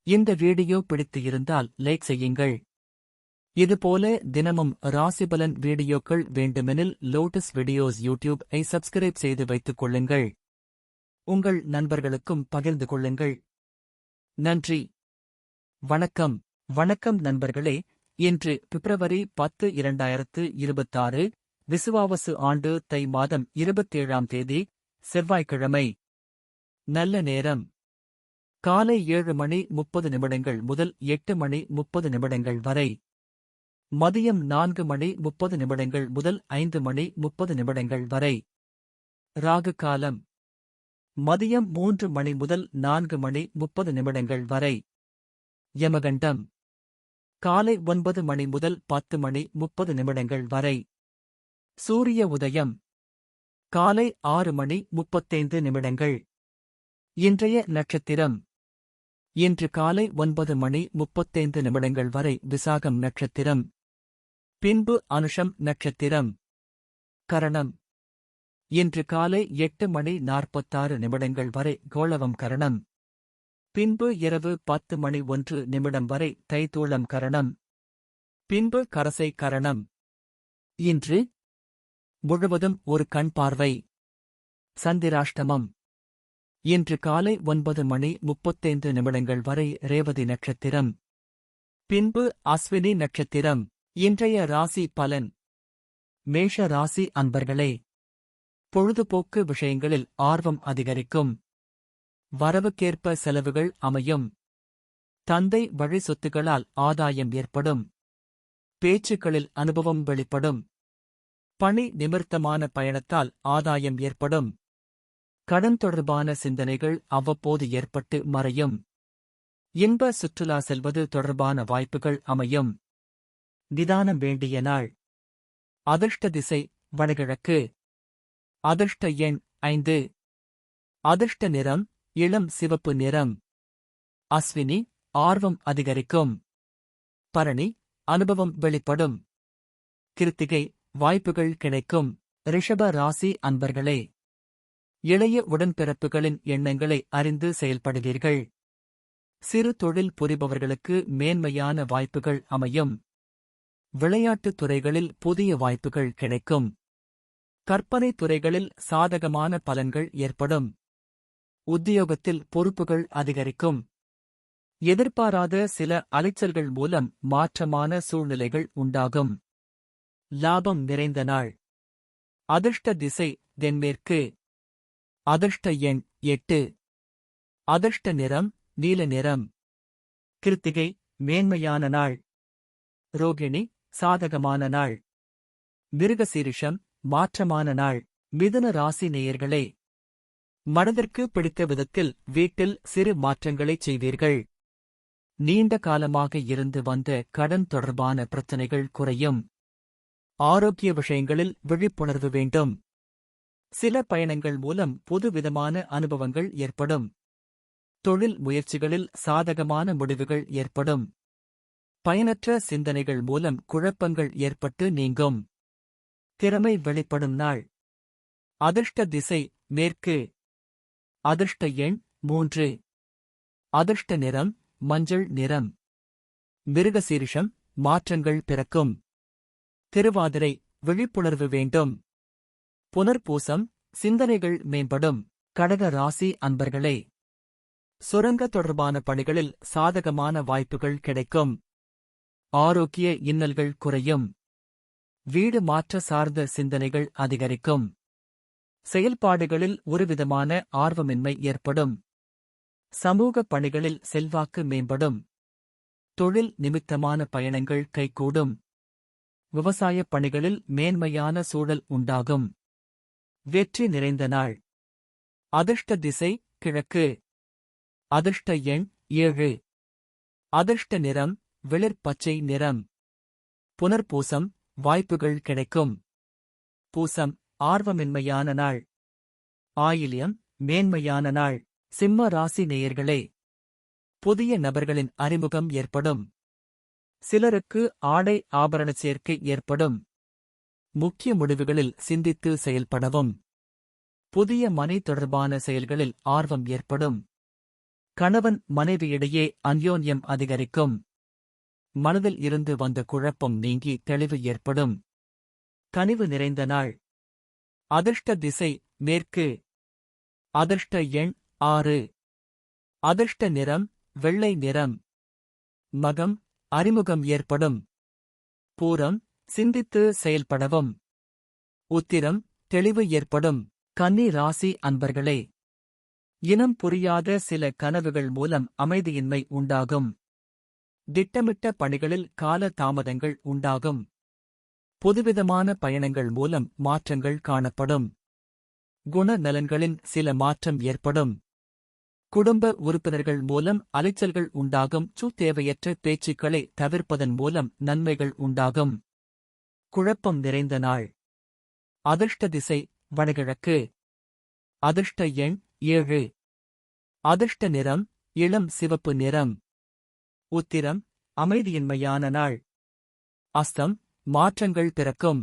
இந்த வீடியோ பிடித்து இருந்தால் லைக் செய்யுங்கள். இதுபோல தினமும் ராசிபலன் வீடியோக்கள் வேண்டுமெனில் லோட்டஸ் வீடியோஸ் யூடியூப்-ஐ சப்ஸ்கிரைப் செய்து வைத்துக் கொள்ளுங்கள். உங்கள் நண்பர்களுக்கும் பகிர்ந்து கொள்ளுங்கள். நன்றி. வணக்கம். வணக்கம் நண்பர்களே. இன்று பிப்ரவரி 10, 2026 விசுவாவசு ஆண்டு தை மாதம் 27ஆம் தேதி செவ்வாய்க்கிழமை. நல்ல நேரம் காலை 7:30 முதல் 8:30 வரை. மதியம் 4:30 முதல் 5:30 வரை. ராகு காலம் மதியம் 3 முதல் 4:30 வரை. யமகண்டம் காலை 9 முதல் 10:30 வரை. சூரிய உதயம் காலை 6:35. இன்றைய நட்சத்திரம் இன்று காலை 9:35 வரை விசாகம் நட்சத்திரம். பின்பு அனுஷம் நட்சத்திரம். கரணம் இன்று காலை 8:46 வரை கோளவம் கரணம். பின்பு இரவு 10:01 வரை தைத்தூளம் கரணம். பின்பு கரசை கரணம். இன்று முழுவதும் ஒரு கண் பார்வை. சந்திராஷ்டமம் இன்று காலை 9:35 வரை ரேவதி நட்சத்திரம். பின்பு அஸ்வினி நட்சத்திரம். இன்றைய ராசி பலன். மேஷ ராசி அன்பர்களே, பொழுதுபோக்கு விஷயங்களில் ஆர்வம் அதிகரிக்கும். வரவுக்கேற்ப செலவுகள் அமையும். தந்தை வழி சொத்துகளால் ஆதாயம் ஏற்படும். பேச்சுக்களில் அனுபவம் வெளிப்படும். பணி நிமித்தமான பயணத்தால் ஆதாயம் ஏற்படும். கடன் தொடர்பான சிந்தனைகள் அவ்வப்போது ஏற்பட்டு மறையும். இன்ப சுற்றுலா செல்வது தொடர்பான வாய்ப்புகள் அமையும். நிதானம் வேண்டிய நாள். அதிர்ஷ்ட திசை வடகிழக்கு. அதிர்ஷ்ட எண் 5. அதிர்ஷ்ட நிறம் இளம் சிவப்பு நிறம். அஸ்வினி ஆர்வம் அதிகரிக்கும். பரணி அனுபவம் வெளிப்படும். கிருத்திகை வாய்ப்புகள் கிடைக்கும். ரிஷப ராசி அன்பர்களே, இளைய உடன்பிறப்புகளின் எண்ணங்களை அறிந்து செயல்படுவீர்கள். சிறு தொழில் புரிபவர்களுக்கு மேன்மையான வாய்ப்புகள் அமையும். விளையாட்டுத் துறைகளில் புதிய வாய்ப்புகள் கிடைக்கும். கற்பனை துறைகளில் சாதகமான பலன்கள் ஏற்படும். உத்தியோகத்தில் பொறுப்புகள் அதிகரிக்கும். எதிர்பாராத சில அலைச்சல்கள் மூலம் மாற்றமான சூழ்நிலைகள் உண்டாகும். லாபம் நிறைந்த நாள். அதிர்ஷ்ட திசை தென்மேற்கு. அதிர்ஷ்ட எண் 8. அதிர்ஷ்ட நிறம் நீல நிறம். கிருத்திகை மேன்மையான நாள். ரோகிணி சாதகமான நாள். மிருகசீரிஷம் மாற்றமான நாள். மிதுன ராசி நேயர்களே, மனதிற்கு பிடித்த விதத்தில் வீட்டில் சிறு மாற்றங்களைச் செய்வீர்கள். நீண்ட காலமாக இருந்து வந்த கடன் தொடர்பான பிரச்சினைகள் குறையும். ஆரோக்கிய விஷயங்களில் விழிப்புணர்வு வேண்டும். சில பயணங்கள் மூலம் புதுவிதமான அனுபவங்கள் ஏற்படும். தொழில் முயற்சிகளில் சாதகமான முடிவுகள் ஏற்படும். பயனற்ற சிந்தனைகள் மூலம் குழப்பங்கள் ஏற்பட்டு நீங்கும். திறமை வெளிப்படும் நாள். அதிர்ஷ்ட திசை மேற்கு. அதிர்ஷ்ட எண் 3. அதிர்ஷ்ட நிறம் மஞ்சள் நிறம். மிருகசீரிஷம் மாற்றங்கள் பிறக்கும். திருவாதிரை விழிப்புணர்வு வேண்டும். புனர்பூசம் சிந்தனைகள் மேம்படும். கடக ராசி அன்பர்களே, சுரங்க தொடர்பான பணிகளில் சாதகமான வாய்ப்புகள் கிடைக்கும். ஆரோக்கிய இன்னல்கள் குறையும். வீடு மாற்ற சார்ந்த சிந்தனைகள் அதிகரிக்கும். செயல்பாடுகளில் ஒருவிதமான ஆர்வமின்மை ஏற்படும். சமூக பணிகளில் செல்வாக்கு மேம்படும். தொழில் நிமித்தமான பயணங்கள் கைகூடும். விவசாயப் பணிகளில் மேன்மையான சூழல் உண்டாகும். வெற்றி நிறைந்த நாள். அதிர்ஷ்ட திசை கிழக்கு. அதிர்ஷ்ட எண் 7. அதிர்ஷ்ட நிறம் வெளிர் பச்சை நிறம். புனர்பூசம் வாய்ப்புகள் கிடைக்கும். பூசம் ஆர்வமின்மையான நாள். ஆயில்யம் மேன்மையான நாள். சிம்ம ராசி நேயர்களே, புதிய நபர்களின் அறிமுகம் ஏற்படும். சிலருக்கு ஆடை ஆபரண சேர்க்கை ஏற்படும். முக்கிய முடிவுகளில் சிந்தித்து செயல்படவும். புதிய மனை தொடர்பான செயல்களில் ஆர்வம் ஏற்படும். கணவன் மனைவியிடையே அந்யோன்யம் அதிகரிக்கும். மனதில் இருந்து வந்த குழப்பம் நீங்கி தெளிவு ஏற்படும். கனிவு நிறைந்த நாள். அதிர்ஷ்ட திசை மேற்கு. அதிர்ஷ்ட எண் 6. அதிர்ஷ்ட நிறம் வெள்ளை நிறம். மகம் அறிமுகம் ஏற்படும். பூரம் சிந்தித்து செயல்படவும். உத்திரம் தெளிவு ஏற்படும். கன்னி ராசி அன்பர்களே, இனம் புரியாத சில கனவுகள் மூலம் அமைதியின்மை உண்டாகும். திட்டமிட்ட பணிகளில் கால தாமதங்கள் உண்டாகும். புதுவிதமான பயணங்கள் மூலம் மாற்றங்கள் காணப்படும். குணநலன்களின் சில மாற்றம் ஏற்படும். குடும்ப உறுப்பினர்கள் மூலம் அலைச்சல்கள் உண்டாகும். தேவையற்ற பேச்சுக்களை தவிர்ப்பதன் மூலம் நன்மைகள் உண்டாகும். குழப்பம் நிறைந்த நாள். அதிர்ஷ்ட திசை வடகிழக்கு. அதிர்ஷ்ட எண் 7. அதிர்ஷ்ட நிறம் இளம் சிவப்பு நிறம். உத்திரம் அமைதியின்மையான நாள். அஸ்தம் மாற்றங்கள் பிறக்கும்.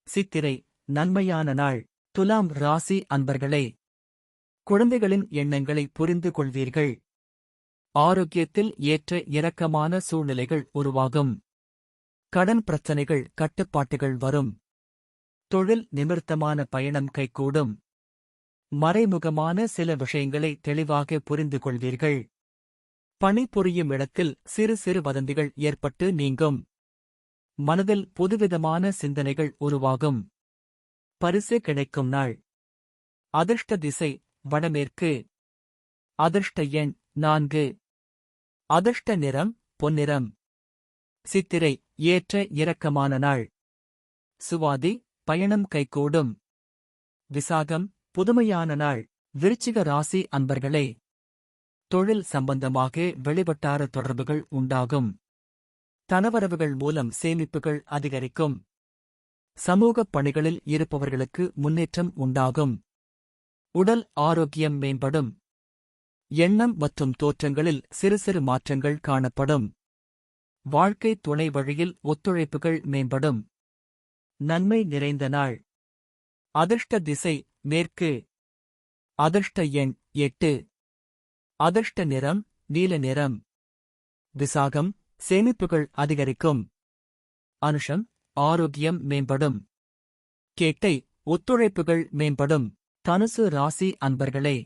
சித்திரை நன்மையான நாள். துலாம் ராசி அன்பர்களே, குழந்தைகளின் எண்ணங்களை புரிந்து கொள்வீர்கள். ஆரோக்கியத்தில் ஏற்ற இறக்கமான சூழ்நிலைகள் உருவாகும். கடன் பிரச்சனைகள் கட்டுப்பாட்டுகள் வரும். தொழில் நிமித்தமான பயணம் கைகூடும். மறைமுகமான சில விஷயங்களை தெளிவாக புரிந்து கொள்வீர்கள். பணிபுரியும் இடத்தில் சிறு சிறு வதந்திகள் ஏற்பட்டு நீங்கும். மனதில் புதுவிதமான சிந்தனைகள் உருவாகும். பரிசு கிடைக்கும் நாள். அதிர்ஷ்ட திசை வடமேற்கு. அதிர்ஷ்ட எண் 4. அதிர்ஷ்ட நிறம் பொன்னிறம். சித்திரை ஏற்ற இரக்கமான நாள். சுவாதி பயணம் கைகூடும். விசாகம் புதுமையான நாள். விருச்சிக ராசி அன்பர்களே, தொழில் சம்பந்தமாக வெளிவட்டார தொடர்புகள் உண்டாகும். தனவரவுகள் மூலம் சேமிப்புகள் அதிகரிக்கும். சமூகப் பணிகளில் இருப்பவர்களுக்கு முன்னேற்றம் உண்டாகும். உடல் ஆரோக்கியம் மேம்படும். எண்ணம் மற்றும் தோற்றங்களில் சிறு சிறு மாற்றங்கள் காணப்படும். வாழ்க்கை துணை வழியில் ஒத்துழைப்புகள் மேம்படும். நன்மை நிறைந்த நாள். அதிர்ஷ்ட திசை மேற்கு. அதிர்ஷ்ட எண் 8. அதிர்ஷ்ட நிறம் நீல நிறம். விசாகம் சேமிப்புகள் அதிகரிக்கும். அனுஷம் ஆரோக்கியம் மேம்படும். கேட்டை ஒத்துழைப்புகள் மேம்படும். தனுசு ராசி அன்பர்களே,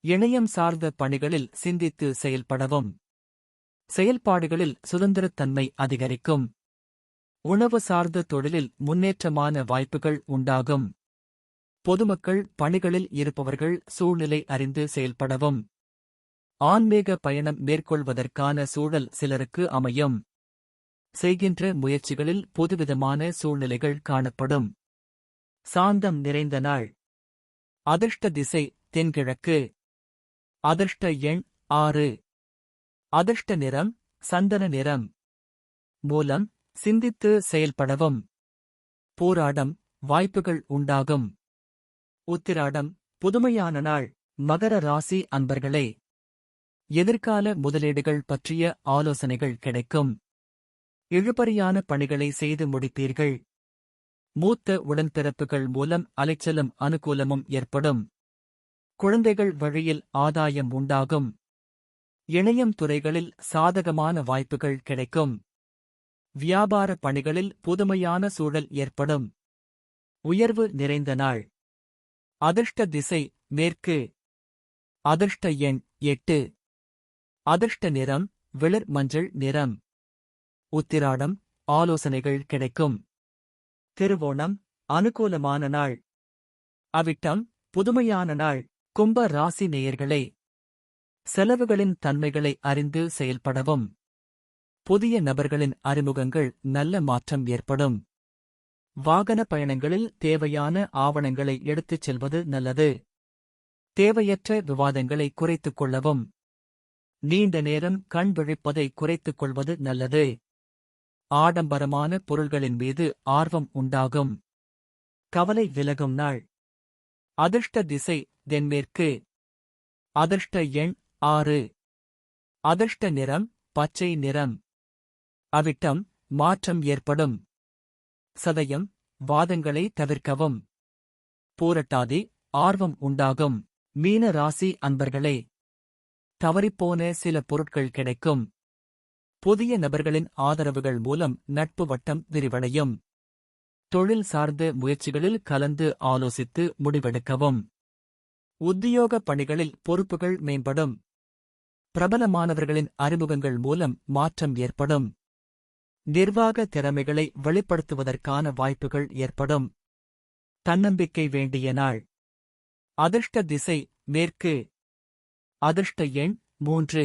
இணையம் சார்ந்த பணிகளில் சிந்தித்து செயல்படவும். செயல்பாடுகளில் சுதந்திரத்தன்மை அதிகரிக்கும். உணவு சார்ந்த தொழிலில் முன்னேற்றமான வாய்ப்புகள் உண்டாகும். பொதுமக்கள் பணிகளில் இருப்பவர்கள் சூழ்நிலை அறிந்து செயல்படவும். ஆன்மீக பயணம் மேற்கொள்வதற்கான சூழல் சிலருக்கு அமையும். செய்கின்ற முயற்சிகளில் புதுவிதமான சூழ்நிலைகள் காணப்படும். சாந்தம் நிறைந்த நாள். அதிர்ஷ்ட திசை தென்கிழக்கு. அதிர்ஷ்ட எண் 6. அதிர்ஷ்ட நிறம் சந்தன நிறம். மூலம் சிந்தித்து செயல்படவும். போராடம் வாய்ப்புகள் உண்டாகும். உத்திராடம் புதுமையான நாள். மகர ராசி அன்பர்களே, எதிர்கால முதலீடுகள் பற்றிய ஆலோசனைகள் கிடைக்கும். இழுபறியான பணிகளை செய்து முடிப்பீர்கள். மூத்த உடன்பிறப்புகள் மூலம் அலைச்சலும் அனுகூலமும் ஏற்படும். குழந்தைகள் வழியில் ஆதாயம் உண்டாகும். இணையம் துறைகளில் சாதகமான வாய்ப்புகள் கிடைக்கும். வியாபார பணிகளில் புதுமையான சூழல் ஏற்படும். உயர்வு நிறைந்த நாள். அதிர்ஷ்ட திசை மேற்கு. அதிர்ஷ்ட எண் 8. அதிர்ஷ்ட நிறம் வெளிர் மஞ்சள் நிறம். உத்திராடம் ஆலோசனைகள் கிடைக்கும். திருவோணம் அனுகூலமான நாள். அவிட்டம் புதுமையான நாள். கும்ப ராசி நேயர்களே, செலவுகளின் தன்மைகளை அறிந்து செயல்படவும். புதிய நபர்களின் அறிமுகங்கள் நல்ல மாற்றம் ஏற்படும். வாகன பயணங்களில் தேவையான ஆவணங்களை எடுத்துச் செல்வது நல்லது. தேவையற்ற விவாதங்களை குறைத்துக் கொள்ளவும். நீண்ட நேரம் கண் விழிப்பதை குறைத்துக் கொள்வது நல்லது. ஆடம்பரமான பொருள்களின் மீது ஆர்வம் உண்டாகும். கவலை விலகும் நாள். அதிர்ஷ்ட திசை தென்மேற்கு. அதிர்ஷ்ட எண் 6. அதிர்ஷ்ட நிறம் பச்சை நிறம். அவிட்டம் மாற்றம் ஏற்படும். சதயம் வாதங்களை தவிர்க்கவும். பூரட்டாதி ஆர்வம் உண்டாகும். மீன ராசி அன்பர்களே, தவறிப்போன சில பொருட்கள் கிடைக்கும். புதிய நபர்களின் ஆதரவுகள் மூலம் நட்பு வட்டம் விரிவடையும். தொழில் சார்ந்த முயற்சிகளில் கலந்து ஆலோசித்து முடிவெடுக்கவும். உத்தியோக பணிகளில் பொறுப்புகள் மேம்படும். பிரபலமானவர்களின் அறிமுகங்கள் மூலம் மாற்றம் ஏற்படும். நிர்வாக திறமைகளை வெளிப்படுத்துவதற்கான வாய்ப்புகள் ஏற்படும். தன்னம்பிக்கை வேண்டிய நாள். அதிர்ஷ்ட திசை மேற்கு. அதிர்ஷ்ட எண் 3.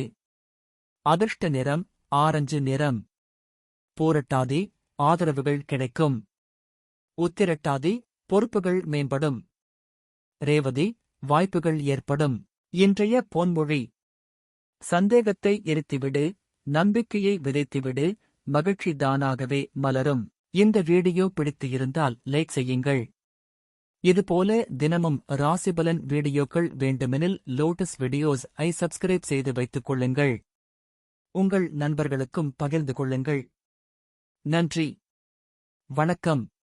அதிர்ஷ்ட நிறம் ஆரஞ்சு நிறம். பூரட்டாதி ஆதரவுகள் கிடைக்கும். உத்திரட்டாதி பொறுப்புகள் மேம்படும். ரேவதி வாய்ப்புகள் ஏற்படும். இன்றைய பொன்மொழி: சந்தேகத்தை எரித்துவிடு, நம்பிக்கையை விதைத்துவிடு, மகிழ்ச்சி தானாகவே மலரும். இந்த வீடியோ பிடித்து இருந்தால் லைக் செய்யுங்கள். இதுபோல தினமும் ராசிபலன் வீடியோக்கள் வேண்டுமெனில் லோட்டஸ் வீடியோஸ் ஐ சப்ஸ்கிரைப் செய்து வைத்துக் கொள்ளுங்கள். உங்கள் நண்பர்களுக்கும் பகிர்ந்து கொள்ளுங்கள். நன்றி. வணக்கம்.